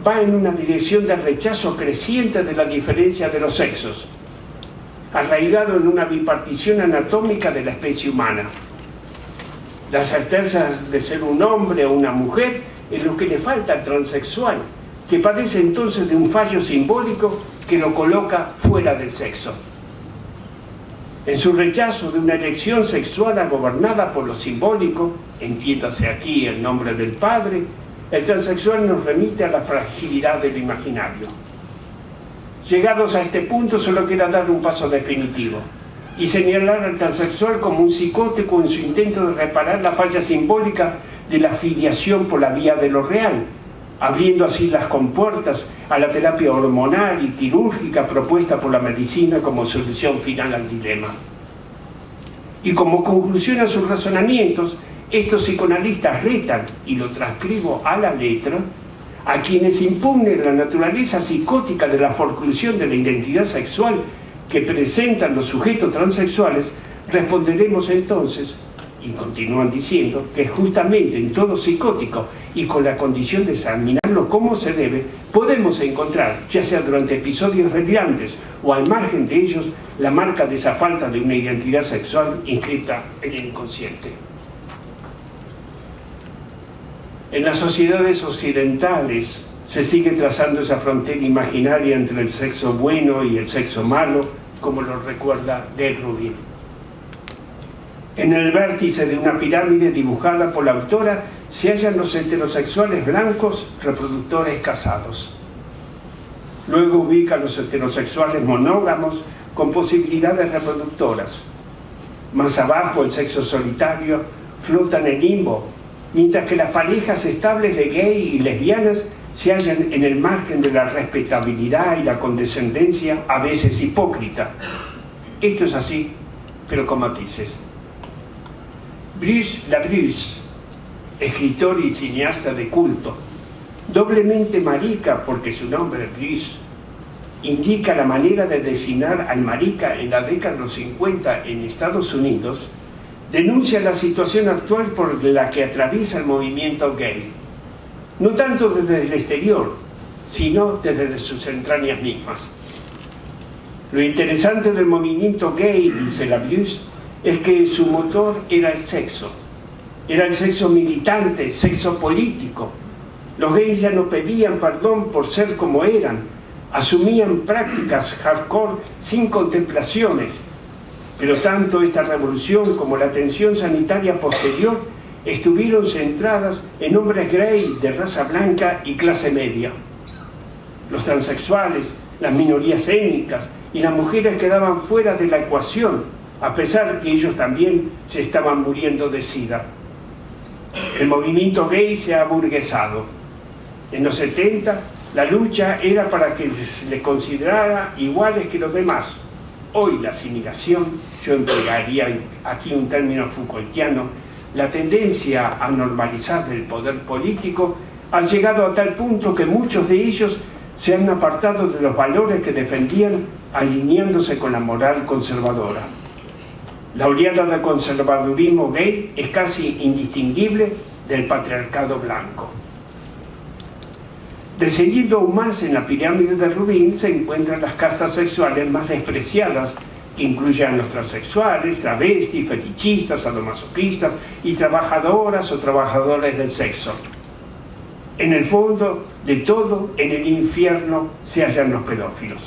S2: va en una dirección de rechazo creciente de la diferencia de los sexos, arraigado en una bipartición anatómica de la especie humana. La certeza de ser un hombre o una mujer es lo que le falta al transexual, que padece entonces de un fallo simbólico que lo coloca fuera del sexo. En su rechazo de una elección sexual gobernada por lo simbólico, entiéndase aquí el nombre del padre, el transexual nos remite a la fragilidad del imaginario. Llegados a este punto, solo queda dar un paso definitivo y señalar al transexual como un psicótico en su intento de reparar la falla simbólica de la filiación por la vía de lo real, abriendo así las compuertas a la terapia hormonal y quirúrgica propuesta por la medicina como solución final al dilema. Y como conclusión a sus razonamientos, estos psicoanalistas retan, y lo transcribo a la letra, a quienes impugnen la naturaleza psicótica de la forclusión de la identidad sexual que presentan los sujetos transexuales. Responderemos entonces, y continúan diciendo, que justamente en todo psicótico y con la condición de examinarlo como se debe, podemos encontrar, ya sea durante episodios delirantes o al margen de ellos, la marca de esa falta de una identidad sexual inscrita en el inconsciente. En las sociedades occidentales se sigue trazando esa frontera imaginaria entre el sexo bueno y el sexo malo, como lo recuerda Gail Rubin. En el vértice de una pirámide dibujada por la autora se hallan los heterosexuales blancos reproductores casados. Luego ubica a los heterosexuales monógamos con posibilidades reproductoras. Más abajo, el sexo solitario flota en el limbo, mientras que las parejas estables de gay y lesbianas se hallan en el margen de la respetabilidad y la condescendencia, a veces hipócrita. Esto es así, pero con matices. Bruce LaBruce, escritor y cineasta de culto, doblemente marica porque su nombre Bruce indica la manera de designar al marica en la década de los 50 en Estados Unidos, denuncia la situación actual por la que atraviesa el movimiento gay, no tanto desde el exterior, sino desde sus entrañas mismas. Lo interesante del movimiento gay, dice LaBruce, es que su motor era el sexo militante, sexo político. Los gays ya no pedían perdón por ser como eran, asumían prácticas hardcore sin contemplaciones, pero tanto esta revolución como la atención sanitaria posterior estuvieron centradas en hombres gay de raza blanca y clase media. Los transexuales, las minorías étnicas y las mujeres quedaban fuera de la ecuación, a pesar que ellos también se estaban muriendo de SIDA. El movimiento gay se ha aburguesado. En los 70, la lucha era para que se les considerara iguales que los demás. Hoy la asimilación, yo emplearía aquí un término Foucaultiano, la tendencia a normalizar el poder político, ha llegado a tal punto que muchos de ellos se han apartado de los valores que defendían, alineándose con la moral conservadora. La oleada del conservadurismo gay es casi indistinguible del patriarcado blanco. Descendiendo aún más en la pirámide de Rubin se encuentran las castas sexuales más despreciadas, que incluyen a los transexuales, travestis, fetichistas, sadomasoquistas y trabajadoras o trabajadores del sexo. En el fondo de todo, en el infierno, se hallan los pedófilos.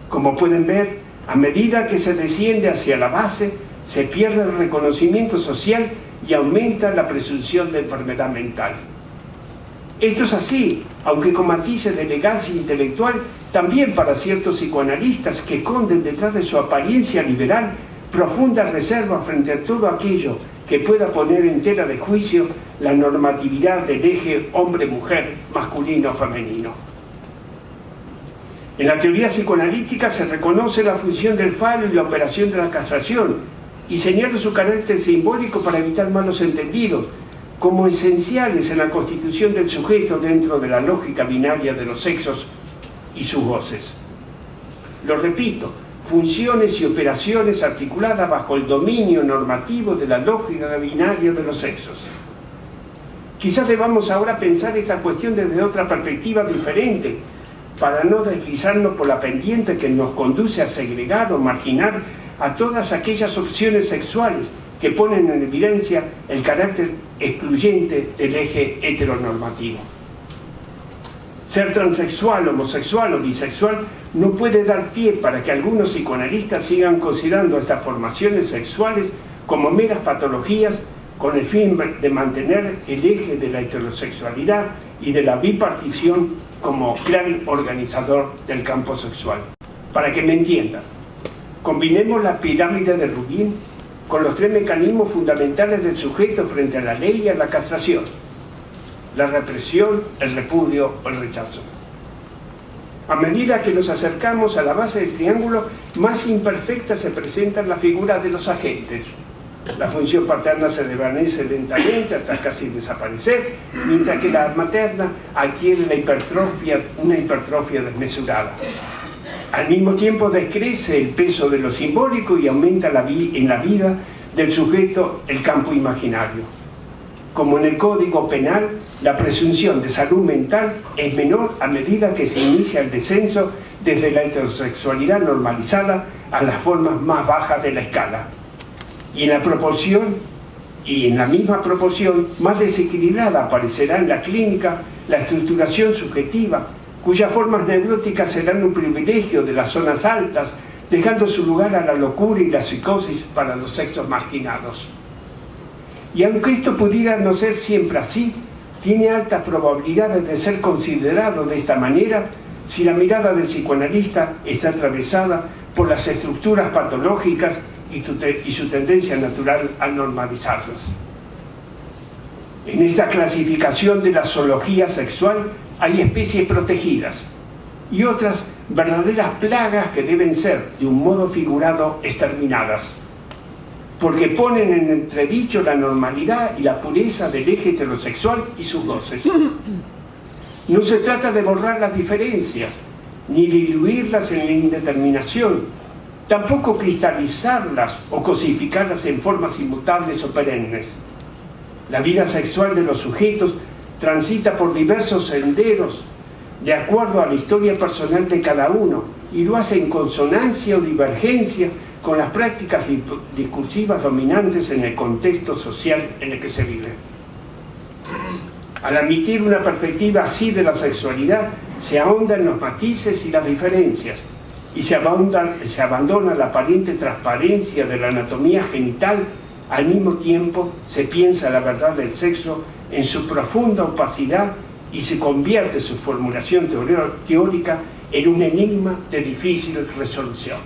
S2: Como pueden ver, a medida que se desciende hacia la base, se pierde el reconocimiento social y aumenta la presunción de enfermedad mental. Esto es así, aunque con matices de elegancia intelectual, también para ciertos psicoanalistas que esconden detrás de su apariencia liberal profunda reserva frente a todo aquello que pueda poner en tela de juicio la normatividad del eje hombre-mujer, masculino-femenino. En la teoría psicoanalítica se reconoce la función del falo y la operación de la castración y señala su carácter simbólico para evitar malos entendidos, como esenciales en la constitución del sujeto dentro de la lógica binaria de los sexos, y sus goces. Lo repito, funciones y operaciones articuladas bajo el dominio normativo de la lógica binaria de los sexos. Quizás debamos ahora pensar esta cuestión desde otra perspectiva diferente, para no deslizarnos por la pendiente que nos conduce a segregar o marginar a todas aquellas opciones sexuales que ponen en evidencia el carácter excluyente del eje heteronormativo. Ser transexual, homosexual o bisexual no puede dar pie para que algunos psicoanalistas sigan considerando estas formaciones sexuales como meras patologías con el fin de mantener el eje de la heterosexualidad y de la bipartición como plan organizador del campo sexual. Para que me entiendan, combinemos la pirámide de Rubin con los tres mecanismos fundamentales del sujeto frente a la ley y a la castración: la represión, el repudio o el rechazo. A medida que nos acercamos a la base del triángulo, más imperfecta se presenta la figura de los agentes. La función paterna se desvanece lentamente hasta casi desaparecer, mientras que la materna adquiere una hipertrofia desmesurada. Al mismo tiempo decrece el peso de lo simbólico y aumenta en la vida del sujeto el campo imaginario. Como en el Código Penal, la presunción de salud mental es menor a medida que se inicia el descenso desde la heterosexualidad normalizada a las formas más bajas de la escala. Y en la misma proporción, más desequilibrada aparecerá en la clínica la estructuración subjetiva, cuyas formas neuróticas serán un privilegio de las zonas altas, dejando su lugar a la locura y la psicosis para los sexos marginados. Y aunque esto pudiera no ser siempre así, tiene altas probabilidades de ser considerado de esta manera si la mirada del psicoanalista está atravesada por las estructuras patológicas y su tendencia natural a normalizarlas. En esta clasificación de la zoología sexual hay especies protegidas y otras verdaderas plagas que deben ser, de un modo figurado, exterminadas, porque ponen en entredicho la normalidad y la pureza del eje heterosexual y sus goces. No se trata de borrar las diferencias, ni diluirlas en la indeterminación, tampoco cristalizarlas o cosificarlas en formas inmutables o perennes. La vida sexual de los sujetos transita por diversos senderos de acuerdo a la historia personal de cada uno y lo hace en consonancia o divergencia con las prácticas discursivas dominantes en el contexto social en el que se vive. Al admitir una perspectiva así de la sexualidad, se ahonda en los matices y las diferencias, y se abandona la aparente transparencia de la anatomía genital. Al mismo tiempo se piensa la verdad del sexo en su profunda opacidad y se convierte su formulación teórica en un enigma de difícil resolución.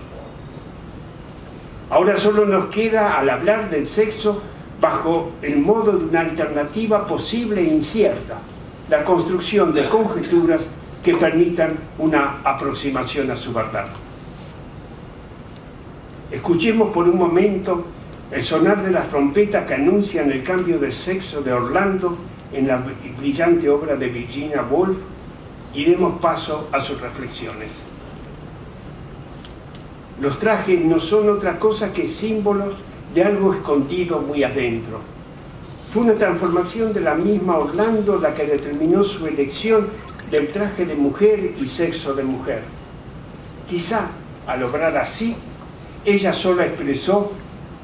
S2: Ahora solo nos queda, al hablar del sexo bajo el modo de una alternativa posible e incierta, la construcción de conjeturas que permitan una aproximación a su verdad. Escuchemos por un momento el sonar de las trompetas que anuncian el cambio de sexo de Orlando en la brillante obra de Virginia Woolf y demos paso a sus reflexiones. Los trajes no son otra cosa que símbolos de algo escondido muy adentro. Fue una transformación de la misma Orlando la que determinó su elección del traje de mujer y sexo de mujer. Quizá, al obrar así, ella solo expresó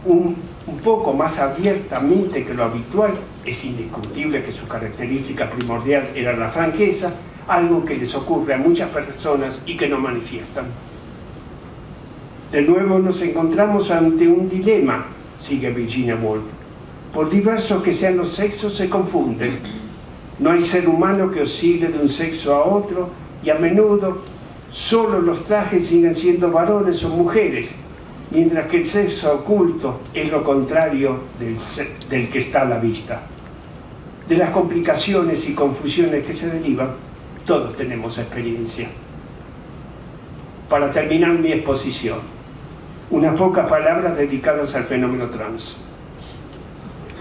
S2: un poco más abiertamente que lo habitual. Es indiscutible que su característica primordial era la franqueza, algo que les ocurre a muchas personas y que no manifiestan. De nuevo nos encontramos ante un dilema, sigue Virginia Woolf. Por diversos que sean los sexos, se confunden. No hay ser humano que oscile de un sexo a otro y a menudo solo los trajes siguen siendo varones o mujeres, mientras que el sexo oculto es lo contrario del que está a la vista. De las complicaciones y confusiones que se derivan, todos tenemos experiencia. Para terminar mi exposición, unas pocas palabras dedicadas al fenómeno trans.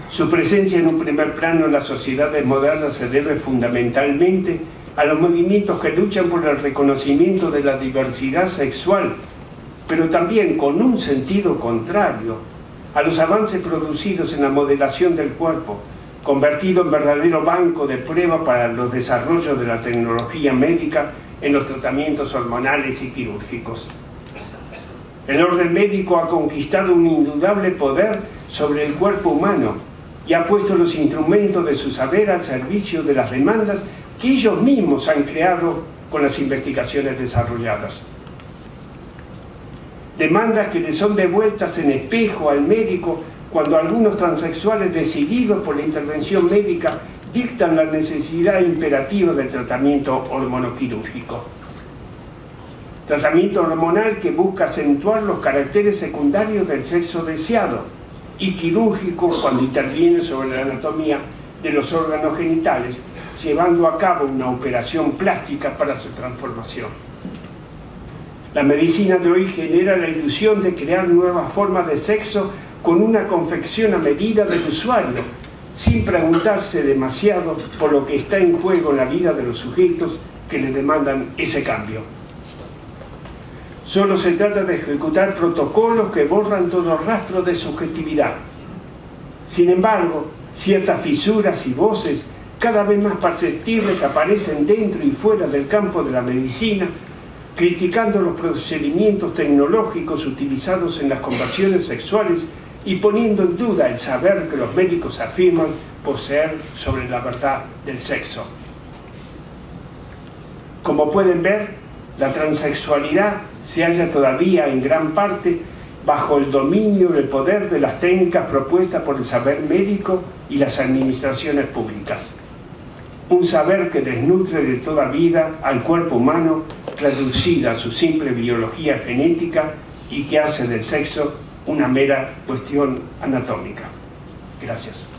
S2: Su presencia en un primer plano en las sociedades modernas se debe fundamentalmente a los movimientos que luchan por el reconocimiento de la diversidad sexual, pero también con un sentido contrario a los avances producidos en la modelación del cuerpo, convertido en verdadero banco de prueba para los desarrollos de la tecnología médica en los tratamientos hormonales y quirúrgicos. El orden médico ha conquistado un indudable poder sobre el cuerpo humano y ha puesto los instrumentos de su saber al servicio de las demandas que ellos mismos han creado con las investigaciones desarrolladas. Demandas que le son devueltas en espejo al médico cuando algunos transexuales decididos por la intervención médica dictan la necesidad imperativa del tratamiento hormonoquirúrgico. Tratamiento hormonal que busca acentuar los caracteres secundarios del sexo deseado y quirúrgico cuando interviene sobre la anatomía de los órganos genitales, llevando a cabo una operación plástica para su transformación. La medicina de hoy genera la ilusión de crear nuevas formas de sexo con una confección a medida del usuario, sin preguntarse demasiado por lo que está en juego en la vida de los sujetos que le demandan ese cambio. Solo se trata de ejecutar protocolos que borran todo rastro de subjetividad. Sin embargo, ciertas fisuras y voces cada vez más perceptibles aparecen dentro y fuera del campo de la medicina, criticando los procedimientos tecnológicos utilizados en las conversiones sexuales y poniendo en duda el saber que los médicos afirman poseer sobre la verdad del sexo. Como pueden ver, la transexualidad se halla todavía en gran parte bajo el dominio del poder de las técnicas propuestas por el saber médico y las administraciones públicas. Un saber que desnutre de toda vida al cuerpo humano, reducida a su simple biología genética y que hace del sexo una mera cuestión anatómica. Gracias.